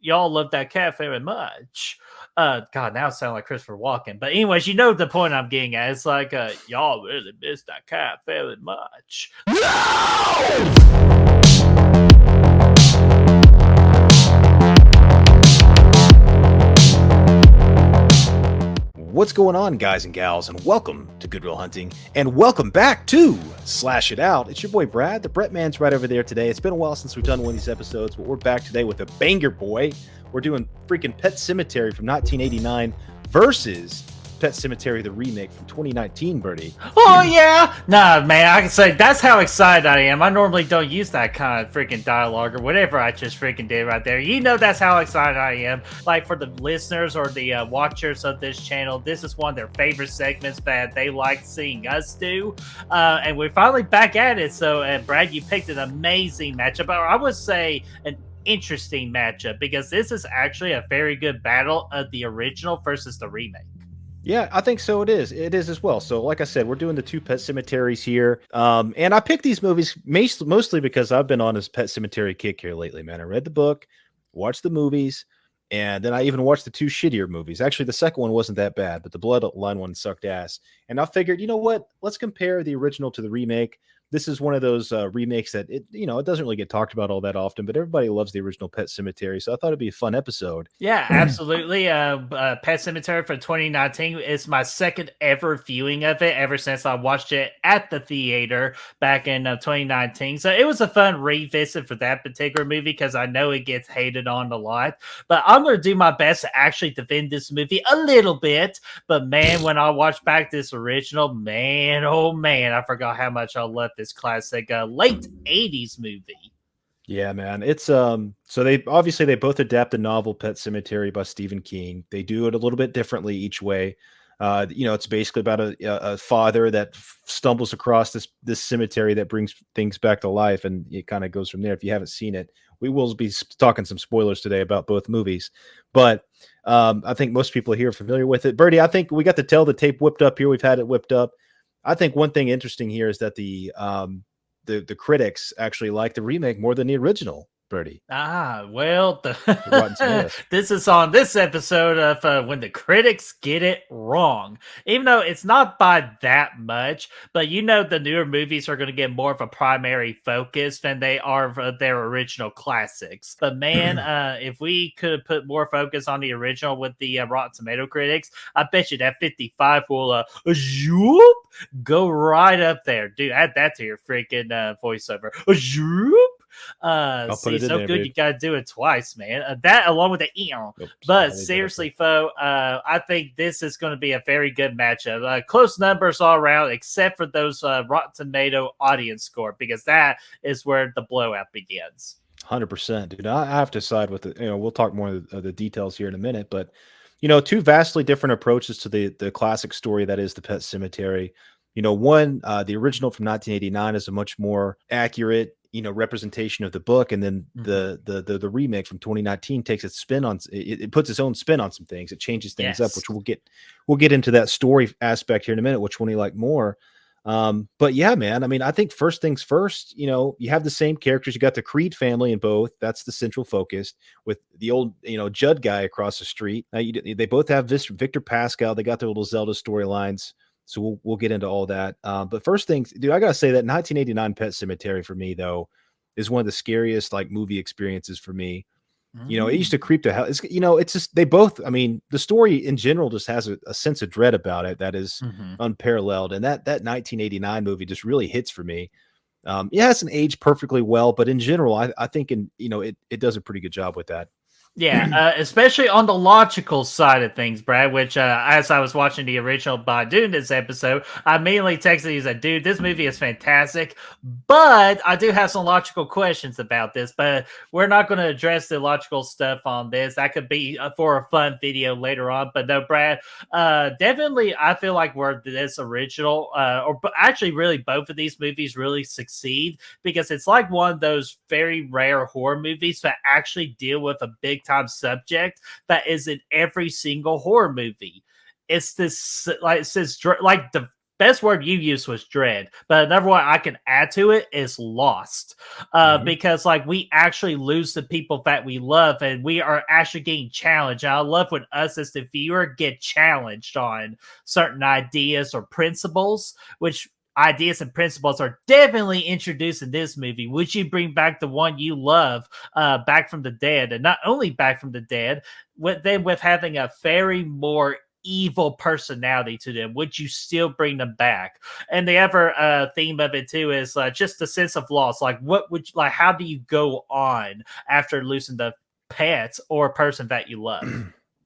y'all love that cat very much. God, now I sound like Christopher Walken. But anyways, you know the point I'm getting at. It's like, y'all really miss that cat very much. What's going on, guys and gals, and welcome to Good Will Hunting, and welcome back to Slash It Out. It's your boy Brad. The Brett Man's right over there today. It's been a while since we've done one of these episodes, but we're back today with a banger, boy. We're doing freaking Pet Sematary from 1989 versus Pet Sematary, the remake from 2019, Birdie. Oh, yeah. Nah, man, I can say that's how excited I am. I normally don't use that kind of freaking dialogue or whatever I just freaking did right there. You know that's how excited I am. Like, for the listeners or the watchers of this channel, this is one of their favorite segments that they like seeing us do. And we're finally back at it. So, Brad, you picked an amazing matchup. Or I would say an interesting matchup because this is actually a very good battle of the original versus the remake. Yeah, I think so. It is as well. So like I said, we're doing the two Pet Semataries here. And I picked these movies mostly because I've been on this Pet Sematary kick here lately, man. I read the book, watched the movies, and then I even watched the two shittier movies. Actually, the second one wasn't that bad, but the Bloodline one sucked ass. And I figured, you know what? Let's compare the original to the remake. This is one of those remakes that it doesn't really get talked about all that often, but everybody loves the original Pet Sematary, so I thought it'd be a fun episode. Yeah, absolutely. Pet Sematary for 2019 is my second ever viewing of it ever since I watched it at the theater back in 2019. So it was a fun revisit for that particular movie because I know it gets hated on a lot. But I'm going to do my best to actually defend this movie a little bit. But man, when I watched back this original, man, oh man, I forgot how much I loved this classic late 80s movie. Yeah, man. It's so they both adapt the novel Pet Sematary by Stephen King. They do it a little bit differently each way. It's basically about a father that stumbles across this cemetery that brings things back to life, and it kind of goes from there. If you haven't seen it, we will be talking some spoilers today about both movies, but I think most people here are familiar with it. Birdie, I think we got the tape whipped up here. We've had it whipped up. I think one thing interesting here is that the critics actually like the remake more than the original, Birdie. Well, Rotten Tomatoes. This is on this episode of when the critics get it wrong. Even though it's not by that much, but the newer movies are going to get more of a primary focus than they are of their original classics. But man, if we could put more focus on the original with the Rotten Tomato critics, I bet you that 55 will go right up there. Dude, add that to your freaking voiceover. Put it in so there, good, dude. you gotta do it twice, man. That along with the but seriously, Fo, I think this is going to be a very good matchup. Close numbers all around, except for those Rotten Tomato audience score, because that is where the blowout begins. 100%, dude. I have to side with the. We'll talk more of the details here in a minute, but two vastly different approaches to the classic story that is the Pet Sematary. One, the original from 1989 is a much more accurate, representation of the book, and then the remake from 2019 takes its spin on it puts its own spin on some things. It changes things up, which we'll get into that story aspect here in a minute, which one you like more. But yeah, man, I mean, I think first things first, you have the same characters. You got the Creed family in both. That's the central focus, with the old, Judd guy across the street. They both have Victor Pascal. They got their little Zelda storylines. So we'll get into all that. But first things, dude, I gotta say that 1989 Pet Sematary for me, though, is one of the scariest movie experiences for me. It used to creep to hell. It's just they both. I mean, the story in general just has a sense of dread about it that is unparalleled, and that 1989 movie just really hits for me. It hasn't aged perfectly well, but in general, I think it does a pretty good job with that. Yeah, especially on the logical side of things, Brad, which as I was watching the original by doing this episode, I immediately texted you and said, dude, this movie is fantastic, but I do have some logical questions about this, but we're not going to address the logical stuff on this. That could be for a fun video later on, but no, Brad, definitely I feel like where this original, or actually really both of these movies really succeed, because it's like one of those very rare horror movies that actually deal with a big time subject that is in every single horror movie. It's this like the best word you used was dread, but another one I can add to it is lost. Mhm. Because like we actually lose the people that we love, and we are actually getting challenged. And I love when us as the viewer get challenged on certain ideas or principles, which ideas and principles are definitely introduced in this movie. Would you bring back the one you love back from the dead, and not only back from the dead, with having a very more evil personality to them, would you still bring them back? And the other theme of it too is just the sense of loss. Like, what would you, like? How do you go on after losing the pet or person that you love?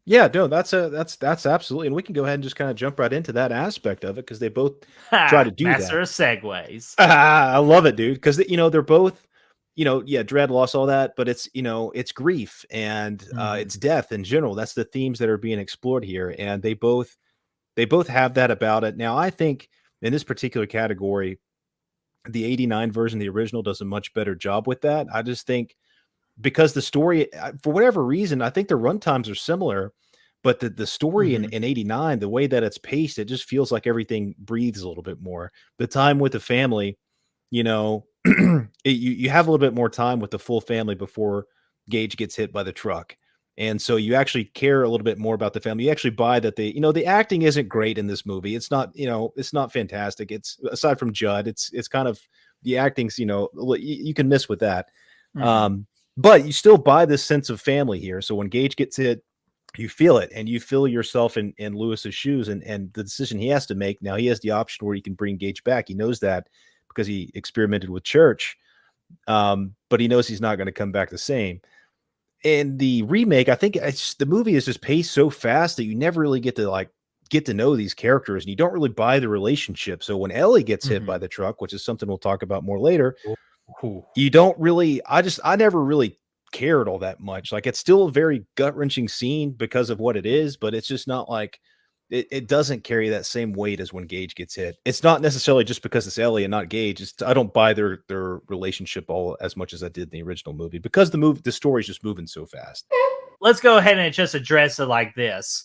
Yeah, no, that's absolutely, and we can go ahead and just kind of jump right into that aspect of it because they both try to Ha! do that. Master of segues. I love it, dude, because they're both, yeah, dread, loss, all that, but it's grief and Mhm. it's death in general. That's the themes that are being explored here, and they both have that about it. Now, I think in this particular category, the '89 version, the original, does a much better job with that. I just think because the story, for whatever reason, I think the run times are similar, but the story in Mhm. in '89, the way that it's paced, it just feels like everything breathes a little bit more. The time with the family, you have a little bit more time with the full family before Gage gets hit by the truck. And so you actually care a little bit more about the family. You actually buy that the acting isn't great in this movie. It's not fantastic. It's aside from Judd, it's kind of the acting's, you can miss with that. Mhm. Um, but you still buy this sense of family here. So when Gage gets hit, you feel it and you feel yourself in Lewis's shoes and the decision he has to make. Now he has the option where he can bring Gage back. He knows that because he experimented with church. But he knows he's not going to come back the same. In the remake, I think the movie is just paced so fast that you never really get to know these characters and you don't really buy the relationship. So when Ellie gets hit by Mhm. the truck, which is something we'll talk about more later, Ooh. you don't really I never really cared all that much. Like, it's still a very gut-wrenching scene because of what it is, but it's just not like it doesn't carry that same weight as when Gage gets hit. It's not necessarily just because it's Ellie and not Gage. I don't buy their relationship all as much as I did in the original movie because the story's just moving so fast. Let's go ahead and just address it like this.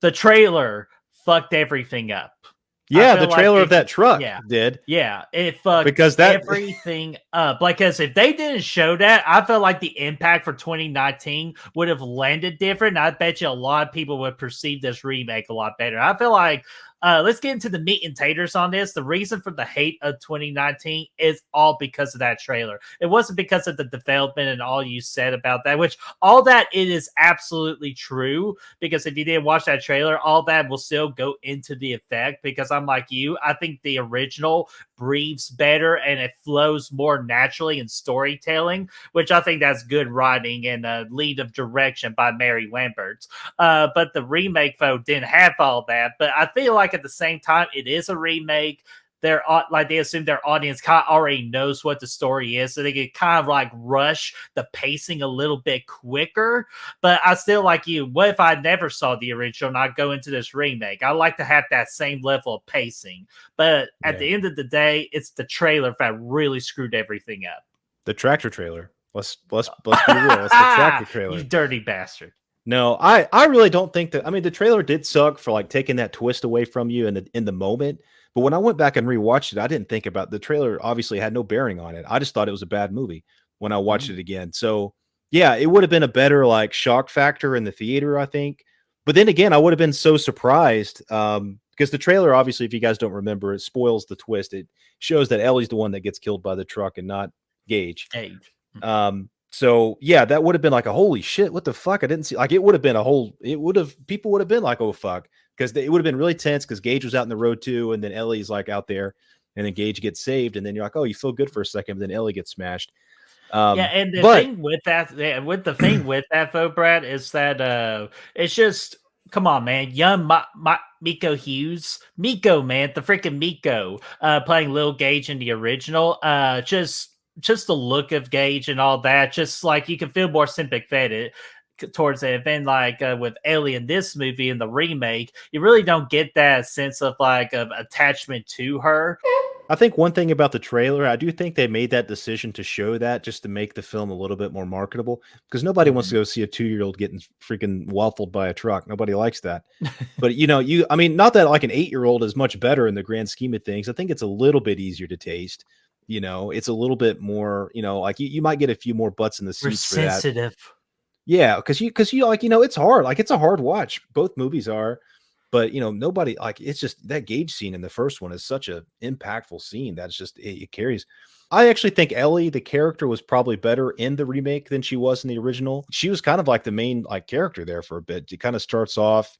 The trailer fucked everything up. I Yeah, the feel like trailer of it that just, truck yeah. did Yeah, it fucked because that everything up. Like, because if they didn't show that, I felt like the impact for 2019 would have landed different. I bet you a lot of people would perceive this remake a lot better. I feel like, let's get into the meat and taters on this. The reason for the hate of 2019 is all because of that trailer. It wasn't because of the development and all you said about that, which all that it is absolutely true, because if you didn't watch that trailer, all that will still go into the effect. Because I'm like you, I think the original breathes better and it flows more naturally in storytelling, which I think that's good writing and a lead of direction by Mary Lambert. But the remake, though, didn't have all that. But I feel like at the same time, it is a remake. They're like, they assume their audience kind of already knows what the story is, so they can kind of like rush the pacing a little bit quicker. But I still, like you, what if I never saw the original and I go into this remake? I like to have that same level of pacing. But at yeah, the end of the day, it's the trailer that really screwed everything the tractor trailer. Let's be real. It's the up. tractor You trailer. dirty bastard. No, I really don't think that. I mean, the trailer did suck for like taking that twist away from you in the moment. But when I went back and rewatched it, I didn't think about the trailer. Obviously, had no bearing on it. I just thought it was a bad movie when I watched Mm. it again. So yeah, it would have been a better like shock factor in the theater, I think. But then again, I would have been so surprised because the trailer, obviously, if you guys don't remember, it spoils the twist. It shows that Ellie's the one that gets killed by the truck and not Gage. Age. Mhm. So yeah, that would have been like a holy shit, what the fuck? I didn't see like it would have been a whole it would have people would have been like, oh fuck, because it would have been really tense because Gage was out in the road too, and then Ellie's like out there, and then Gage gets saved, and then you're like, oh, you feel good for a second, but then Ellie gets smashed. Yeah, and the But thing with that, yeah, with the thing with that, though, Brad, is that it's just, come on, man, young Miko Hughes, Miko, man, the freaking Miko, playing Lil Gage in the original, just the look of Gage and all that, just like you can feel more sympathetic towards it. And like with Ellie in this movie in the remake, you really don't get that sense of like of attachment to her. I think one thing about the trailer, I do think they made that decision to show that just to make the film a little bit more marketable because nobody wants to Mhm. go see a 2-year-old getting freaking waffled by a truck. Nobody likes that. But I mean, not that like an 8-year-old is much better in the grand scheme of things. I think it's a little bit easier to taste. It's a little bit more, like you might get a few more butts in the We're seats for that. sensitive. Yeah, because like, it's hard. Like it's a hard watch. Both movies are, but nobody like it's just that Gage scene in the first one is such a impactful scene that's just it carries. I actually think Ellie, the character, was probably better in the remake than she was in the original. She was kind of like the main like character there for a bit. It kind of starts off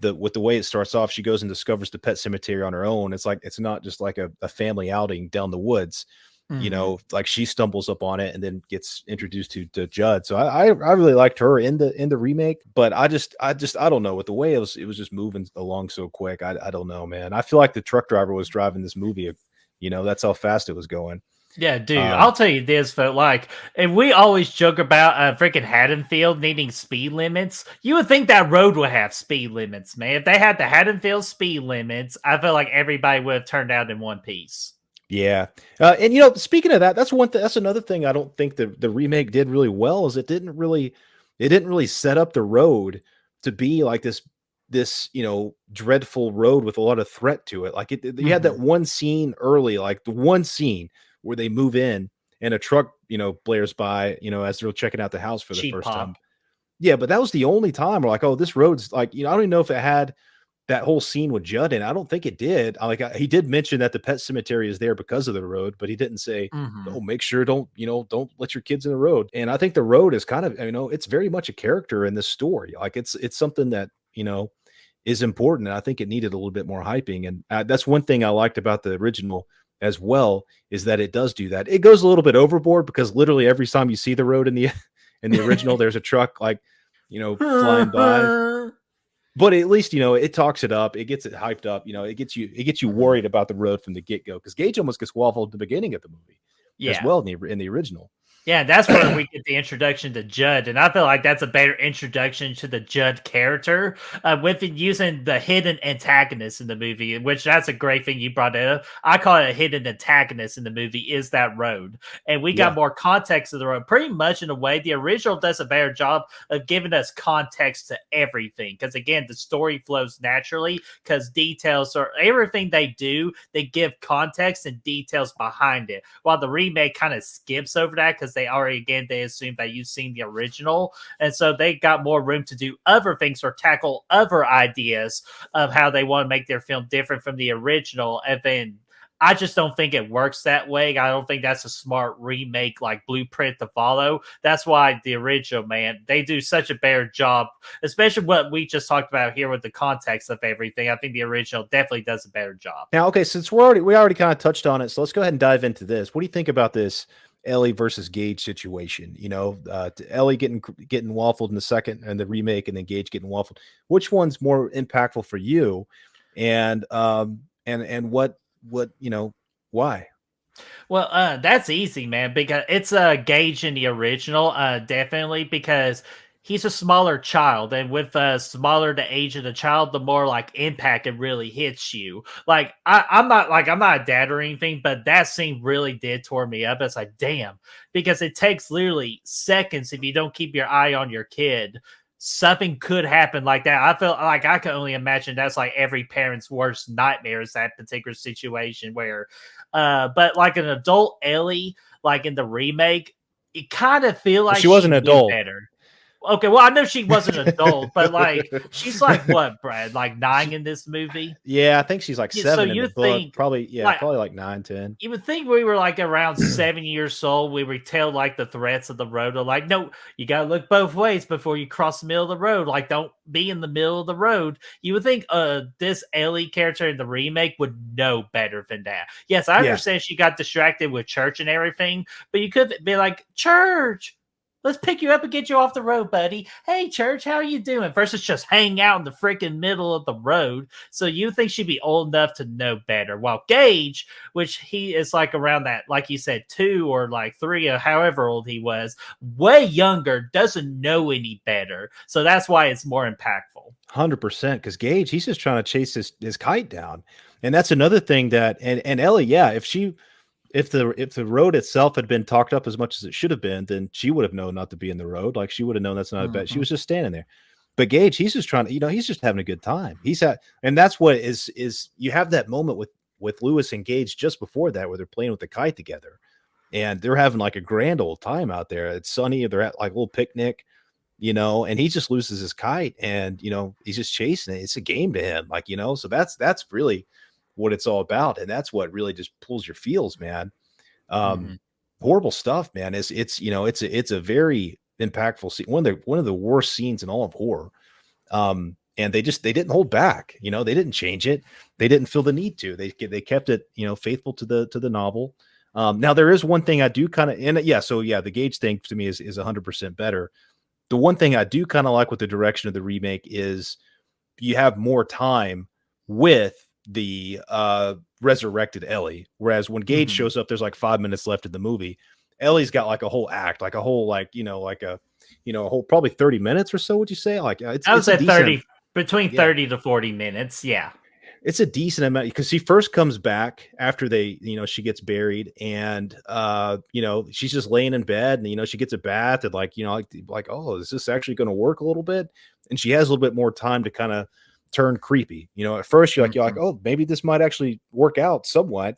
with the way it starts off, she goes and discovers the pet cemetery on her own. It's like it's not just like a family outing down the woods. Mhm. Like she stumbles up on it and then gets introduced to Judd. So I really liked her in the remake, but I don't know with the way it was just moving along so quick. I don't know, man. I feel like the truck driver was driving this movie. That's how fast it was going. Yeah, dude, I'll Um, tell you this, but like, if we always joke about freaking Haddonfield needing speed limits, you would think that road would have speed limits, man. If they had the Haddonfield speed limits, I feel like everybody would have turned out in one piece. Yeah, and speaking of that, that's one thing. That's another thing I don't think the remake did really well is it didn't really set up the road to be like this dreadful road with a lot of threat to it. Like you had that Hmm. one scene early, like the one scene where they move in and a truck blares by as they're checking out the house for the Cheap first time. pop. Yeah, but that was the only time we're like, oh, this road's like I don't even know if it had that whole scene with Judd, and I don't think it did. He did mention that the pet cemetery is there because of the road, but he didn't say, "Oh, Hmm. make sure don't let your kids in the road." And I think the road is kind of, it's very much a character in this story. Like it's something that is important, and I think it needed a little bit more hyping. And that's one thing I liked about the original as well is that it does do that. It goes a little bit overboard because literally every time you see the road in the in the original, there's a truck like flying by, but at least it talks it up, it gets it hyped up, it gets you Hmm. worried about the road from the get go because Gage almost gets waffled at the beginning of the movie as Yeah. well in the original. Yeah, that's where we get the introduction to Judd, and I feel like that's a better introduction to the Judd character with it using the hidden antagonist in the movie, which that's a great thing you brought up. I call it a hidden antagonist in the movie is that road, and we got Yeah, more context of the road. Pretty much in a way, the original does a better job of giving us context to everything because again, the story flows naturally because details or everything they do, they give context and details behind it while the remake kind of skips over that because they already again they assume that you've seen the original, and so they got more room to do other things or tackle other ideas of how they want to make their film different from the original. And then I just don't think it works that way. I don't think that's a smart remake like blueprint to follow. That's why the original, man, they do such a better job, especially what we just talked about here with the context of everything. I think the original definitely does a better job. now okay, since we already kind of touched on it, so let's go ahead and dive into this. What do you think about this Ellie versus Gage situation? Ellie getting waffled in the second and the remake, and then Gage getting waffled. Which one's more impactful for you? And what why? Well, that's easy, man, because it's Gage in the original, definitely because he's a smaller child, and with smaller the age of the child, the more like impact it really hits you. Like I'm not a dad or anything, but that scene really did tore me up. It's like damn, because it takes literally seconds if you don't keep your eye on your kid. Something could happen like that. I feel like I can only imagine that's like every parent's worst nightmare is that particular situation where but like an adult Ellie, like in the remake, it kind of feel Well, like she was an she knew adult. better. Okay, well, I know she was an adult, but like she's like what, Brad? Like nine She in this movie? Yeah, I think she's like Yeah, so 7 in the you book. think Probably, yeah, like probably like 9, 10. you would think we were like around 7 years old. We would tell like the threats of the road are like, no, you gotta look both ways before you cross the middle of the road. Like, don't be in the middle of the road. You would think this Ellie character in the remake would know better than that. Yes, I Yeah, understand she got distracted with church and everything, but you could be like, church. Let's pick you up and get you off the road, buddy. Hey, church, how are you doing? Versus just hang out in the freaking middle of the road. So you think she'd be old enough to know better. While Gage, which he is like around that, like you said, 2 or like 3 or however old he was, way younger, doesn't know any better. So that's why it's more impactful. 100%. Because Gage, he's just trying to chase his kite down. And that's another thing that and Ellie, yeah, if the road itself had been talked up as much as it should have been, then she would have known not to be in the road. Like she would have known that's not a bet. She Hmm. was just standing there. But Gage, he's just trying to, he's just having a good time. And that's what is you have that moment with Lewis and Gage just before that where they're playing with the kite together, and they're having like a grand old time out there. It's sunny. They're at like a little picnic, and he just loses his kite, and he's just chasing it. It's a game to him, like so that's really what it's all about, and that's what really just pulls your feels, man. um, Hmm. Horrible stuff, man. It's a very impactful scene. One of the worst scenes in all of horror. And they didn't hold back. They didn't change it. They didn't feel the need to. They kept it faithful to the novel. Now there is one thing I do kind of, and yeah, so yeah, the Gage thing to me is 100% better. The one thing I do kind of like with the direction of the remake is you have more time with the resurrected Ellie. Whereas when Gage Hmm. shows up, there's like 5 minutes left in the movie. Ellie's got like a whole act, like a whole a whole probably 30 minutes or so. Would you say like it's I would it's a say decent 30, between yeah 30 to 40 minutes. Yeah. it's a decent amount because she first comes back after she gets buried, and she's just laying in bed, and she gets a bath, and like oh, is this actually going to work a little bit? And she has a little bit more time to kind of turn creepy. At first you're like, Hmm. oh, maybe this might actually work out somewhat.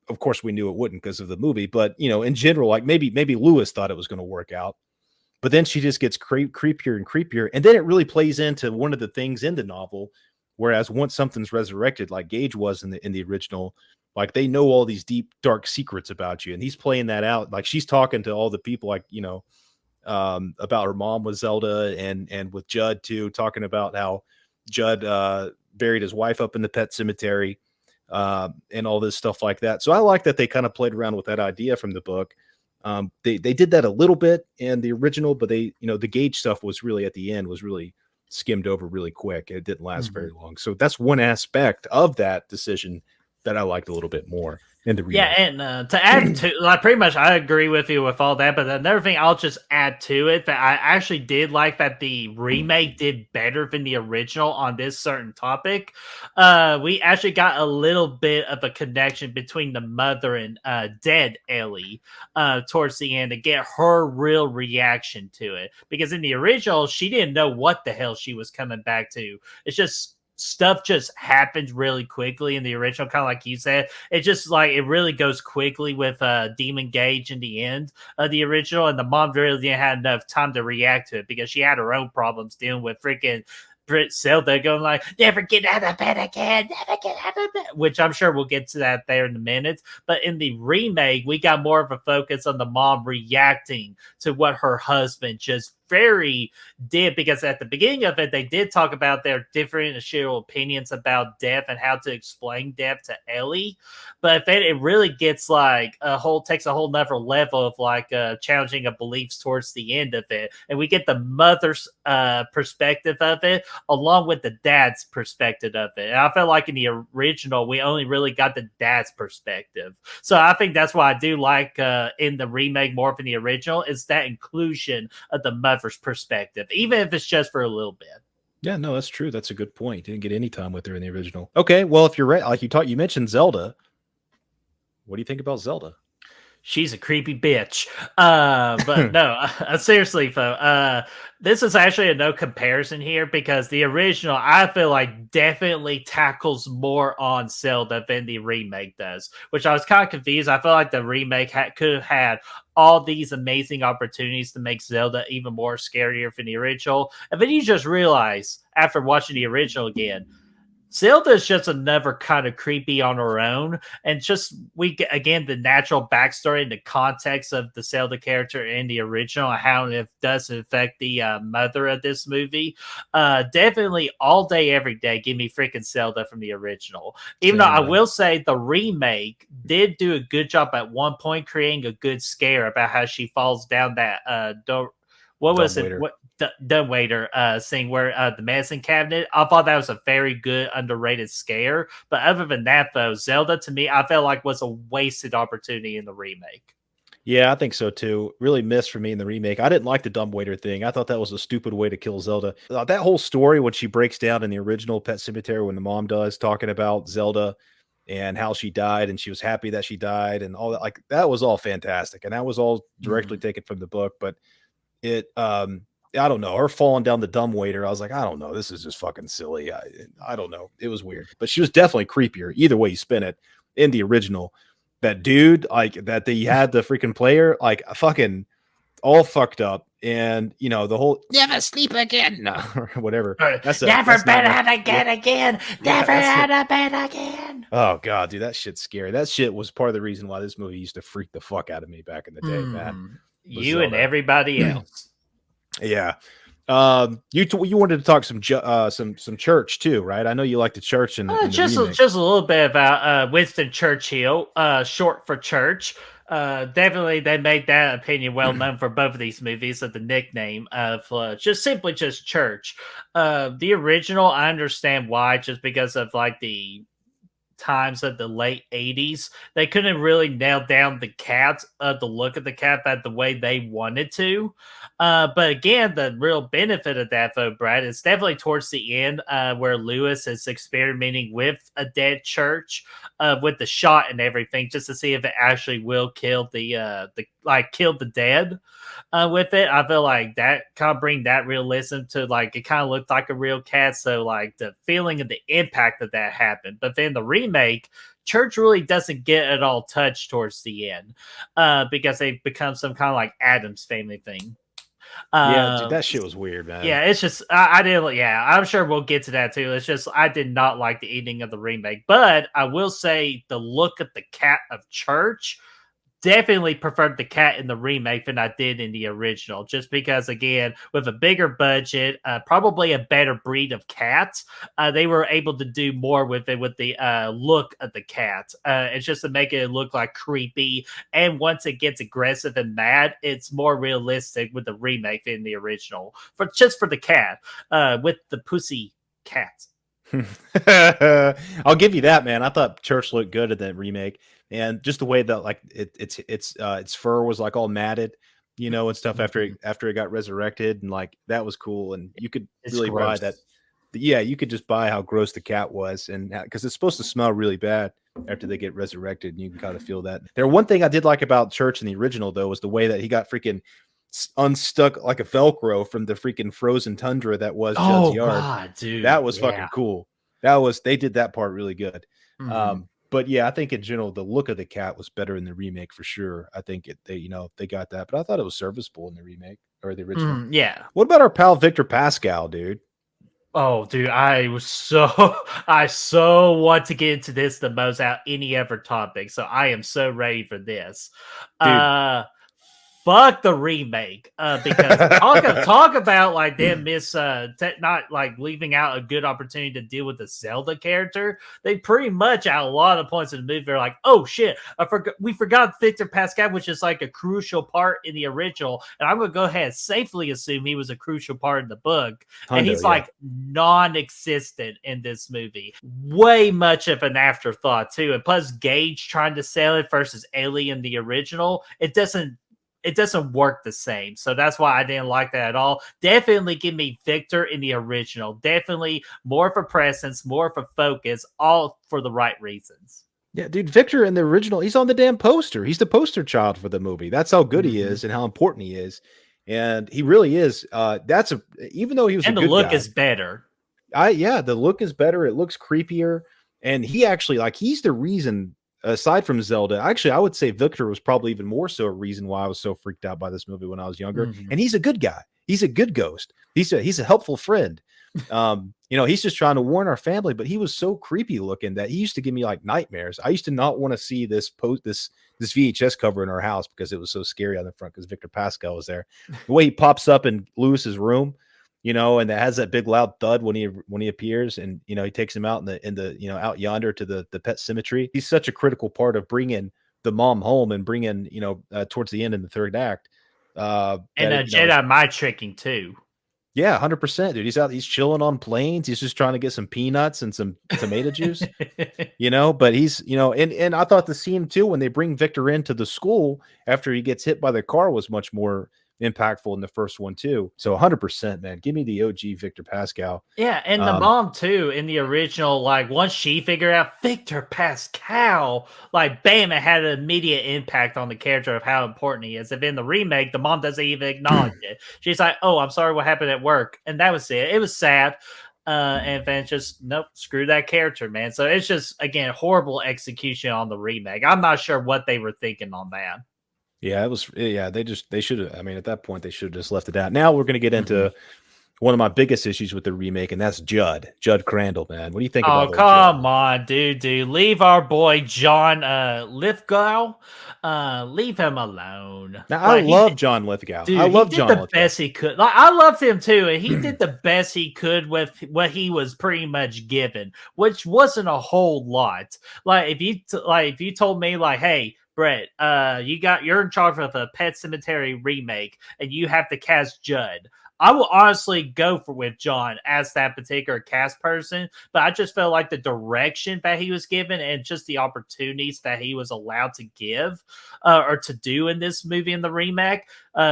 Of course we knew it wouldn't because of the movie, but in general, like maybe Lewis thought it was going to work out. But then she just gets creepier and creepier. And then it really plays into one of the things in the novel. Whereas once something's resurrected, like Gage was in the original, like they know all these deep, dark secrets about you. And he's playing that out. Like she's talking to all the people, like, about her mom with Zelda and with Judd too, talking about how Judd buried his wife up in the pet cemetery, and all this stuff like that. So I like that they kind of played around with that idea from the book. They did that a little bit in the original, but the Gage stuff was really at the end was really skimmed over really quick. It didn't last Hmm. very long. So that's one aspect of that decision that I liked a little bit more in the Yeah, remake. and to add to, like, pretty much, I agree with you with all that. But another thing, I'll just add to it that I actually did like that the remake did better than the original on this certain topic. We actually got a little bit of a connection between the mother and dead Ellie towards the end to get her real reaction to it. Because in the original, she didn't know what the hell she was coming back to. It's just stuff just happened really quickly in the original, kind of like you said. It just like it really goes quickly with Demon Gage in the end of the original, and the mom really didn't have enough time to react to it because she had her own problems dealing with freaking Brit Zelda going like, "Never get out of bed again, never get out of bed," which I'm sure we'll get to that there in a minute. But in the remake, we got more of a focus on the mom reacting to what her husband just very did, because at the beginning of it they did talk about their different opinions about death and how to explain death to Ellie. But then it really gets like takes a whole nother level of like challenging of beliefs towards the end of it, and we get the mother's perspective of it along with the dad's perspective of it. And I felt like in the original we only really got the dad's perspective, so I think that's why I do like in the remake more than the original is that inclusion of the mother's perspective, even if it's just for a little bit. Yeah, no, that's true. That's a good point. Didn't get any time with her in the original. Okay, well, if you're right, like you mentioned Zelda. What do you think about Zelda? She's a creepy bitch. But no, seriously, though, this is actually a no comparison here because the original, I feel like, definitely tackles more on Zelda than the remake does, which I was kind of confused. I feel like the remake could have had all these amazing opportunities to make Zelda even more scarier than the original. And then you just realize after watching the original again, Zelda is just another kind of creepy on her own, and just we get again the natural backstory and the context of the Zelda character in the original and how it does affect the mother of this movie. Definitely all day, every day, give me freaking Zelda from the original. Even though Same, I man. will say the remake did do a good job at one point creating a good scare about how she falls down that what Dumb was it? waiter. What the waiter scene where the medicine cabinet. I thought that was a very good underrated scare. But other than that, though, Zelda to me, I felt like was a wasted opportunity in the remake. Yeah, I think so too. Really missed for me in the remake. I didn't like the dumbwaiter thing. I thought that was a stupid way to kill Zelda. That whole story when she breaks down in the original Pet Cemetery, when the mom does, talking about Zelda and how she died and she was happy that she died and all that, like that was all fantastic. And that was all directly Mhm. taken from the book. But it I don't know, her falling down the dumbwaiter, I was like, I don't know, this is just fucking silly. I don't know. It was weird. But she was definitely creepier. Either way you spin it in the original. That dude, like that they had the freaking player, like fucking all fucked up. And the whole never sleep again. No, or whatever. Never That's been nightmare. out Yeah. again, again. Yeah, Never that's it. out of bed again. Oh god, dude, that shit's scary. That shit was part of the reason why this movie used to freak the fuck out of me back in the day, man. Was You and Zelda. everybody else. Yeah. You wanted to talk some church too, right? I know you like the church in the remake. Just a little bit about Winston Churchill, short for Church. Definitely, they made that opinion well known for both of these movies of the nickname of just simply just Church. The original, I understand why, just because of like the times of the late 80s they couldn't really nail down the cat the look of the cat that the way they wanted to, but again the real benefit of that though Brad is definitely towards the end where Lewis is experimenting with a dead church with the shot and everything just to see if it actually will kill the like kill the dead with it. I feel like that kind of bring that realism to like it kind of looked like a real cat. So like the feeling of the impact of that happened. But then the remake, Church really doesn't get at all touched towards the end because they become some kind of like Adams family thing. Yeah, dude, Uh, that shit was weird, man. yeah, it's just I didn't. Yeah, I'm sure we'll get to that too. It's just I did not like the ending of the remake, but I will say the look at the cat of Church definitely preferred the cat in the remake than I did in the original, just because, again, with a bigger budget, probably a better breed of cat, they were able to do more with it with the look of the cat. It's just to make it look like creepy, and once it gets aggressive and mad, it's more realistic with the remake than the original. For just for the cat, with the pussy cat. I'll give you that, man. I thought Church looked good in that remake, and just the way that like its fur was like all matted, and stuff Mhm. after it got resurrected, and like that was cool. And you could It's really buy that. gross. Yeah, you could just buy how gross the cat was, and because it's supposed to smell really bad after they get resurrected, and you can kind of feel that. There, one thing I did like about Church in the original though was the way that he got freaking unstuck like a Velcro from the freaking frozen tundra that was Judd's Oh yard. God, That dude, was yeah. fucking cool. That was they did that part really good. Mhm. But yeah, I think in general the look of the cat was better in the remake for sure. I think they got that, but I thought it was serviceable in the remake or the original. Mhm, yeah. What about our pal Victor Pascal, dude? Oh, dude, I was so I so want to get into this the most out any other topic. So I am so ready for this. Dude. Uh fuck the remake. Because talk about like them not like leaving out a good opportunity to deal with the Zelda character. They pretty much at a lot of points in the movie are like, oh shit, we forgot Victor Pascal, which is like a crucial part in the original. And I'm gonna go ahead and safely assume he was a crucial part in the book and Hundo, he's yeah. like non-existent in this movie. Way much of an afterthought too. And plus, Gage trying to sell it versus Alien the original, it doesn't work the same. So that's why I didn't like that at all. Definitely give me Victor in the original. Definitely more of a presence, more of a focus, all for the right reasons. Yeah, dude, Victor in the original, he's on the damn poster. He's the poster child for the movie. That's how good he Hmm. is and how important he is. And he really is. That's a even though he was a And the good look guy, is better. yeah, the look is better. It looks creepier, and he actually like he's the reason. Aside from Zelda, actually, I would say Victor was probably even more so a reason why I was so freaked out by this movie when I was younger. Hmm. And he's a good guy. He's a good ghost. He's a helpful friend. He's just trying to warn our family, but he was so creepy looking that he used to give me like nightmares. I used to not want to see this VHS cover in our house because it was so scary on the front because Victor Pascal was there. The way he pops up in Lewis's room, and that has that big loud thud when he appears, and he takes him out in the out yonder to the pet cemetery. He's such a critical part of bringing the mom home and bringing towards the end in the third act. And That Jedi mind tricking too. Yeah, 100%, dude. He's out, he's chilling on planes. He's just trying to get some peanuts and some tomato juice, but he's, and I thought the scene too when they bring Victor into the school after he gets hit by the car was much more impactful in the first one too. So 100%, man. Give me the OG Victor Pascal. Yeah, and the Um, mom too in the original, like once she figured out Victor Pascal, like bam, it had an immediate impact on the character of how important he is. If in the remake, the mom doesn't even acknowledge it. She's like, "Oh, I'm sorry, what happened at work," and that was it. It was sad, and then just nope, screw that character, man. So it's just again horrible execution on the remake. I'm not sure what they were thinking on that. yeah, it was yeah, they should have, I mean, at that point they should have just left it out. Now we're gonna get Mhm. into one of my biggest issues with the remake, and that's Judd. Judd Crandall, man. What do you think Oh, about old Judd? come on, dude. Leave our boy John Lithgow. Leave him alone. Now I Like love John Lithgow. I dude, he love did John the Lithgow. best he could. Like I loved him too, and he did the best he could with what he was pretty much given, which wasn't a whole lot. Like if you told me like, hey, Brett, you're in charge of a Pet Cemetery remake, and you have to cast Judd. I will honestly go for with John as that particular cast person, but I just felt like the direction that he was given and just the opportunities that he was allowed to give or to do in this movie in the remake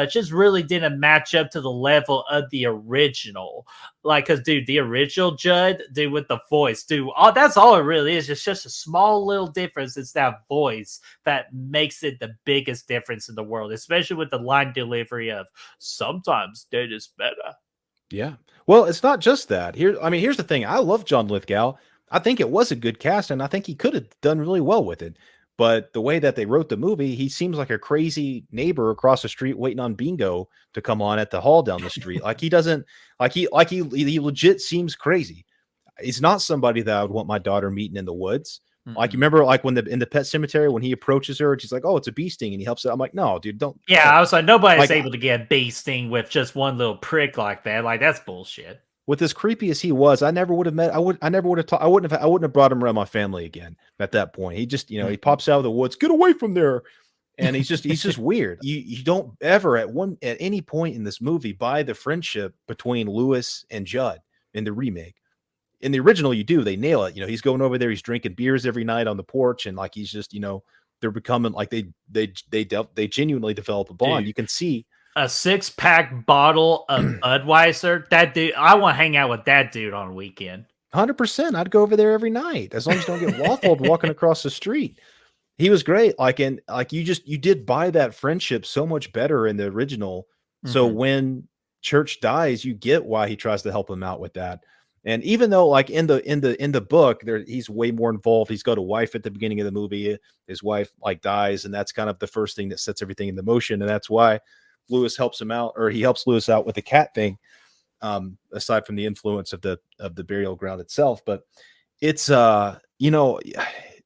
just really didn't match up to the level of the original. Like, cause dude, the original Judd, dude, with the voice, dude, that's all it really is. It's just a small little difference. It's that voice that makes it the biggest difference in the world, especially with the line delivery of sometimes dead is better. Yeah. Well, it's not just that. I mean, here's the thing. I love John Lithgow. I think it was a good cast, and I think he could have done really well with it. But the way that they wrote the movie, he seems like a crazy neighbor across the street waiting on bingo to come on at the hall down the street. Like he doesn't he legit seems crazy. He's not somebody that I would want my daughter meeting in the woods. Like you Mm-mm. remember like when in the pet cemetery when he approaches her and she's like, "Oh, it's a bee sting," and he helps her. I'm like, "No, dude, don't Yeah, no." I was like, nobody's Like able to get a bee sting with just one little prick like that. Like, that's bullshit. with as creepy as he was, I never would have met. I never would have. I wouldn't have brought him around my family again. At that point, he just, he Mm-mm. pops out of the woods. Get away from there! And he's just weird. You don't ever at any point in this movie buy the friendship between Lewis and Judd in the remake. In the original, you do. They nail it. He's going over there. He's drinking beers every night on the porch, and like he's just, they're becoming like they genuinely develop a bond. You Dude, can see a 6-pack bottle of Budweiser. That dude, I want to hang out with that dude on a weekend. 100%. I'd go over there every night as long as you don't get waffled walking across the street. He was great. You did buy that friendship so much better in the original. So Mhm. when Church dies, you get why he tries to help him out with that. And even though like in the book, he's way more involved. He's got a wife at the beginning of the movie. His wife like dies, and that's kind of the first thing that sets everything into motion. And that's why Lewis helps him out, or he helps Lewis out with the cat thing. Aside from the influence of the burial ground itself, but it's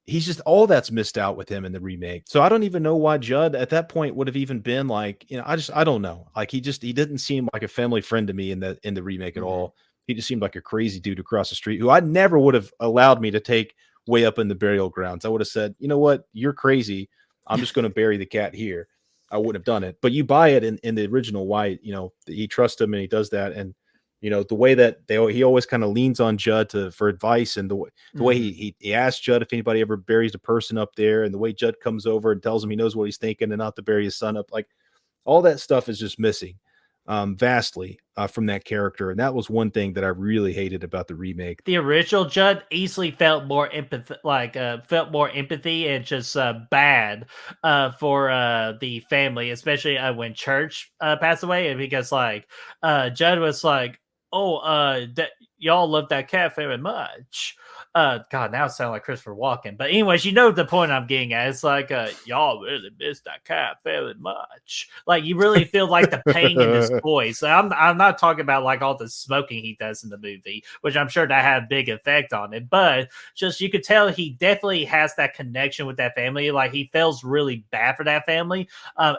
he's just all that's missed out with him in the remake. So I don't even know why Judd at that point would have even been like, I don't know. Like he didn't seem like a family friend to me in the remake at Mhm. all. He just seemed like a crazy dude across the street who I never would have allowed me to take way up in the burial grounds. I would have said, you know what, you're crazy. I'm just going to bury the cat here. I wouldn't have done it. But you buy it in the original why, he trusts him and he does that. And the way that he always kind of leans on Judd for advice, and the way Mhm. he asks Judd if anybody ever buries a person up there, and the way Judd comes over and tells him he knows what he's thinking and not to bury his son up, like all that stuff is just missing vastly from that character, and that was one thing that I really hated about the remake. The original Judd easily felt more empathy, felt more empathy and just bad for the family, especially when Church passed away, and because like Judd was like, "Oh, that y'all love that cat very much." God, now it sounds like Christopher Walken. But anyways, you know the point I'm getting at. It's like y'all really miss that cat very much. Like you really feel like the pain in his voice. I'm not talking about like all the smoking he does in the movie, which I'm sure that had a big effect on it. But just you could tell he definitely has that connection with that family. Like he feels really bad for that family.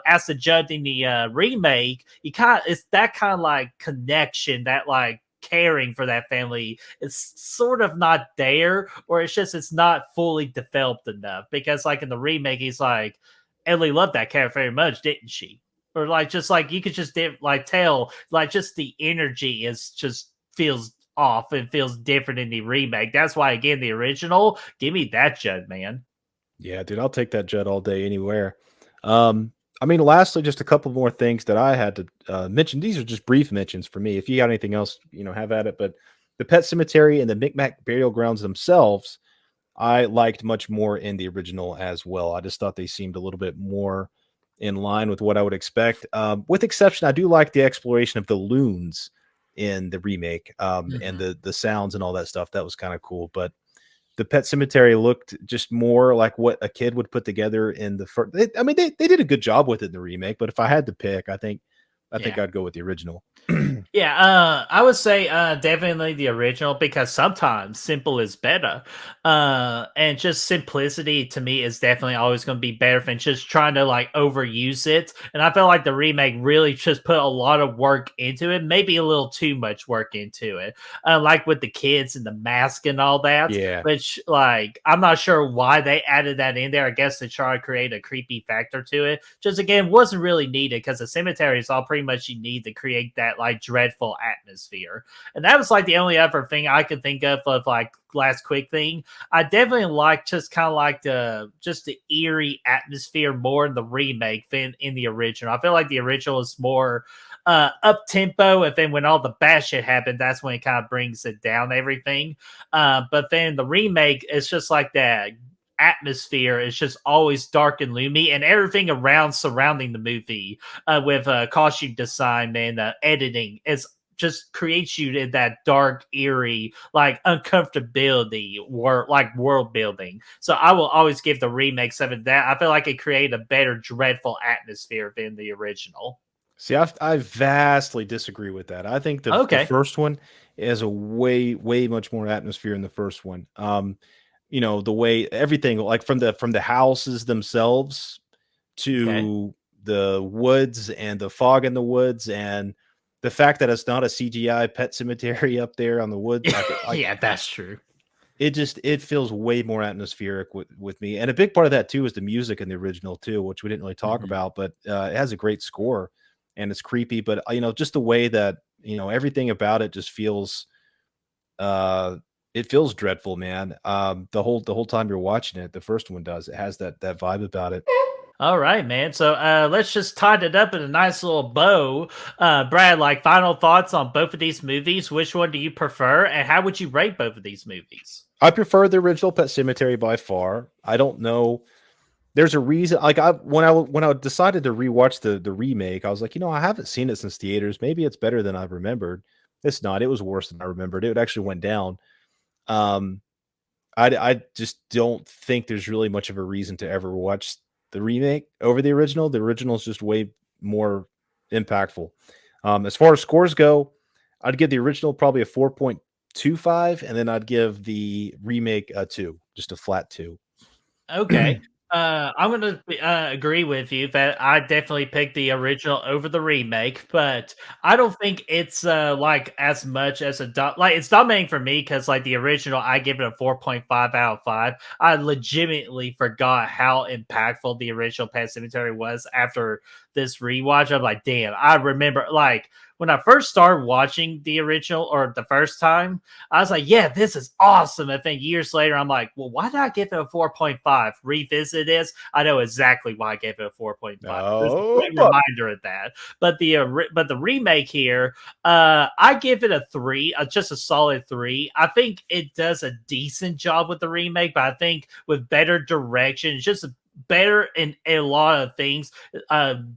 As the judge in the remake, it's that kind of like connection, that like caring for that family is sort of not there, or it's not fully developed enough. Because like in the remake, he's like, Ellie loved that cat very much, didn't she? or like just like you could just like tell like just the energy is just feels off and feels different in the remake. That's why again the original, give me that Judd, man. Yeah, dude, I'll take that jet all day anywhere. Um, I mean, lastly, just a couple more things that I had to mention. These are just brief mentions for me. If you got anything else, have at it. But the Pet Cemetery and the Micmac burial grounds themselves, I liked much more in the original as well. I just thought they seemed a little bit more in line with what I would expect. With exception, I do like the exploration of the loons in the remake, and Mhm. the sounds and all that stuff. That was kind of cool. But the Pet Cemetery looked just more like what a kid would put together in the first. I mean, they did a good job with it in the remake, but if I had to pick, I think Yeah. I'd go with the original. Yeah, I would say definitely the original because sometimes simple is better. And just simplicity to me is definitely always going to be better than just trying to like overuse it. And I feel like the remake really just put a lot of work into it, maybe a little too much work into it. Like with the kids and the mask and all that, Yeah, which like I'm not sure why they added that in there. I guess to try to create a creepy factor to it. Just again wasn't really needed because the cemetery is all pretty much you need to create that like dreadful atmosphere. And that was like the only other thing I could think of like last quick thing. I definitely like just kind of like the eerie atmosphere more in the remake than in the original. I feel like the original is more up tempo, and then when all the bad shit happened, that's when it kind of brings it down everything. But then the remake is just like that atmosphere is just always dark and gloomy, and everything around surrounding the movie with costume design and editing is just creates you in that dark, eerie, like uncomfortability, like world building. So I will always give the remakes of it that. I feel like it created a better, dreadful atmosphere than the original. see, I vastly disagree with that. I think the Okay. first one is a way much more atmosphere in the first one. The way everything like from the houses themselves Okay. to the woods and the fog in the woods and the fact that it's not a CGI pet cemetery up there on the wood, like Yeah, that's true. it feels way more atmospheric with me. And a big part of that too is the music in the original too, which we didn't really talk Mhm. about, but it has a great score and it's creepy. But just the way that everything about it just feels uh it feels dreadful, man. The whole time you're watching it, the first one does. It has that vibe about it. All right, man. So let's just tie it up in a nice little bow. Brad, like final thoughts on both of these movies. Which one do you prefer, and how would you rate both of these movies? I prefer the original Pet Cemetery by far. I don't know. There's a reason. Like when I decided to rewatch the remake, I was like, I haven't seen it since theaters. Maybe it's better than I remembered. It's not. It was worse than I remembered. It actually went down. Um, I just don't think there's really much of a reason to ever watch the remake over the original. The original is just way more impactful. As far as scores go, I'd give the original probably a 4.25, and then I'd give the remake a 2, just a flat 2. Okay. I'm gonna agree with you that I definitely picked the original over the remake, but I don't think it's like as much as like it's dominating for me because like the original, I give it a 4.5 out of 5. I legitimately forgot how impactful the original Pet Cemetery was after this rewatch. I'm like, damn, I remember like when I first started watching the original or the first time. I was like, yeah, this is awesome. And then years later, I'm like, well, why did I give it a 4.5? Revisit this. I know exactly why I gave it a 4.5. There's a Oh, great reminder of that. But the remake here, I give it a 3, just a solid 3. I think it does a decent job with the remake, but I think with better direction, it's just better in a lot of things.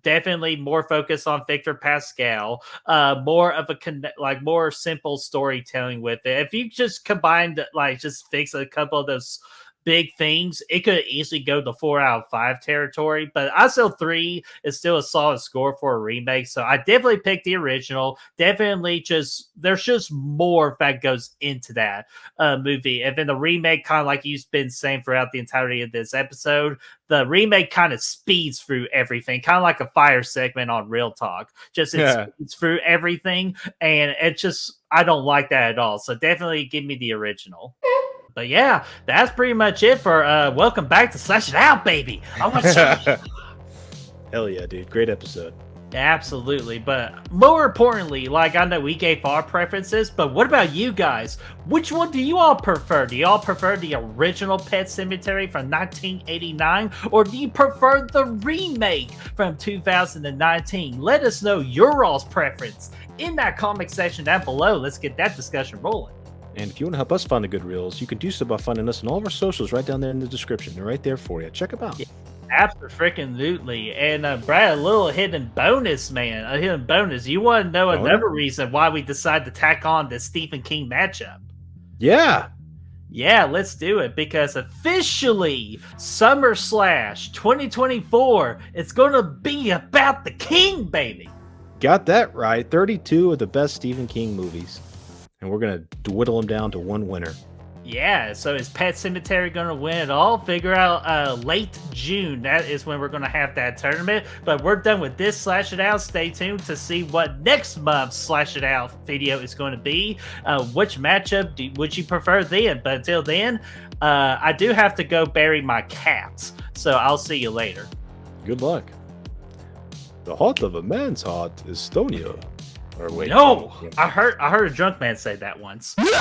Definitely more focused on Victor Pascal, more of a like more simple storytelling with it. If you just combined like just fix a couple of those big things, it could easily go the 4 out of 5 territory. But I still 3 is still a solid score for a remake. So I definitely picked the original. Definitely just there's just more that goes into that movie. And then the remake, kind of like you've been saying throughout the entirety of this episode, the remake kind of speeds through everything, kind of like a fire segment on Real Talk. Just it yeah. speeds through everything, and it just I don't like that at all. So definitely give me the original. But yeah, that's pretty much it for welcome back to Slash It Out, baby. I want some. Hell yeah, dude. Great episode. Absolutely, but more importantly, like I know we gave our preferences, but what about you guys? Which one do you all prefer? Do y'all prefer the original Pet Sematary from 1989, or do you prefer the remake from 2019? Let us know your all's preference in that comment section down below. Let's get that discussion rolling. And if you want to help us find the good reels, you can do so by finding us on all of our socials right down there in the description. They're right there for you. Check them out. Yeah, absolutely. And Brad, a little hidden bonus, man. A hidden bonus. You want to know Boner? another reason why we decided to tack on the Stephen King matchup? Yeah. Yeah, let's do it because officially Summer Slash 2024, it's going to be about the King, baby. Got that right. 32 of the best Stephen King movies. And we're going to whittle them down to one winner. Yeah, so is Pet Sematary going to win it all? Figure out late June. That is when we're going to have that tournament. But we're done with this Slash It Out. Stay tuned to see what next month's Slash It Out video is going to be. Which matchup would you prefer then? But until then, I do have to go bury my cats. So I'll see you later. Good luck. The heart of a man's heart is stonier. Or wait. No, I heard a drunk man say that once. No!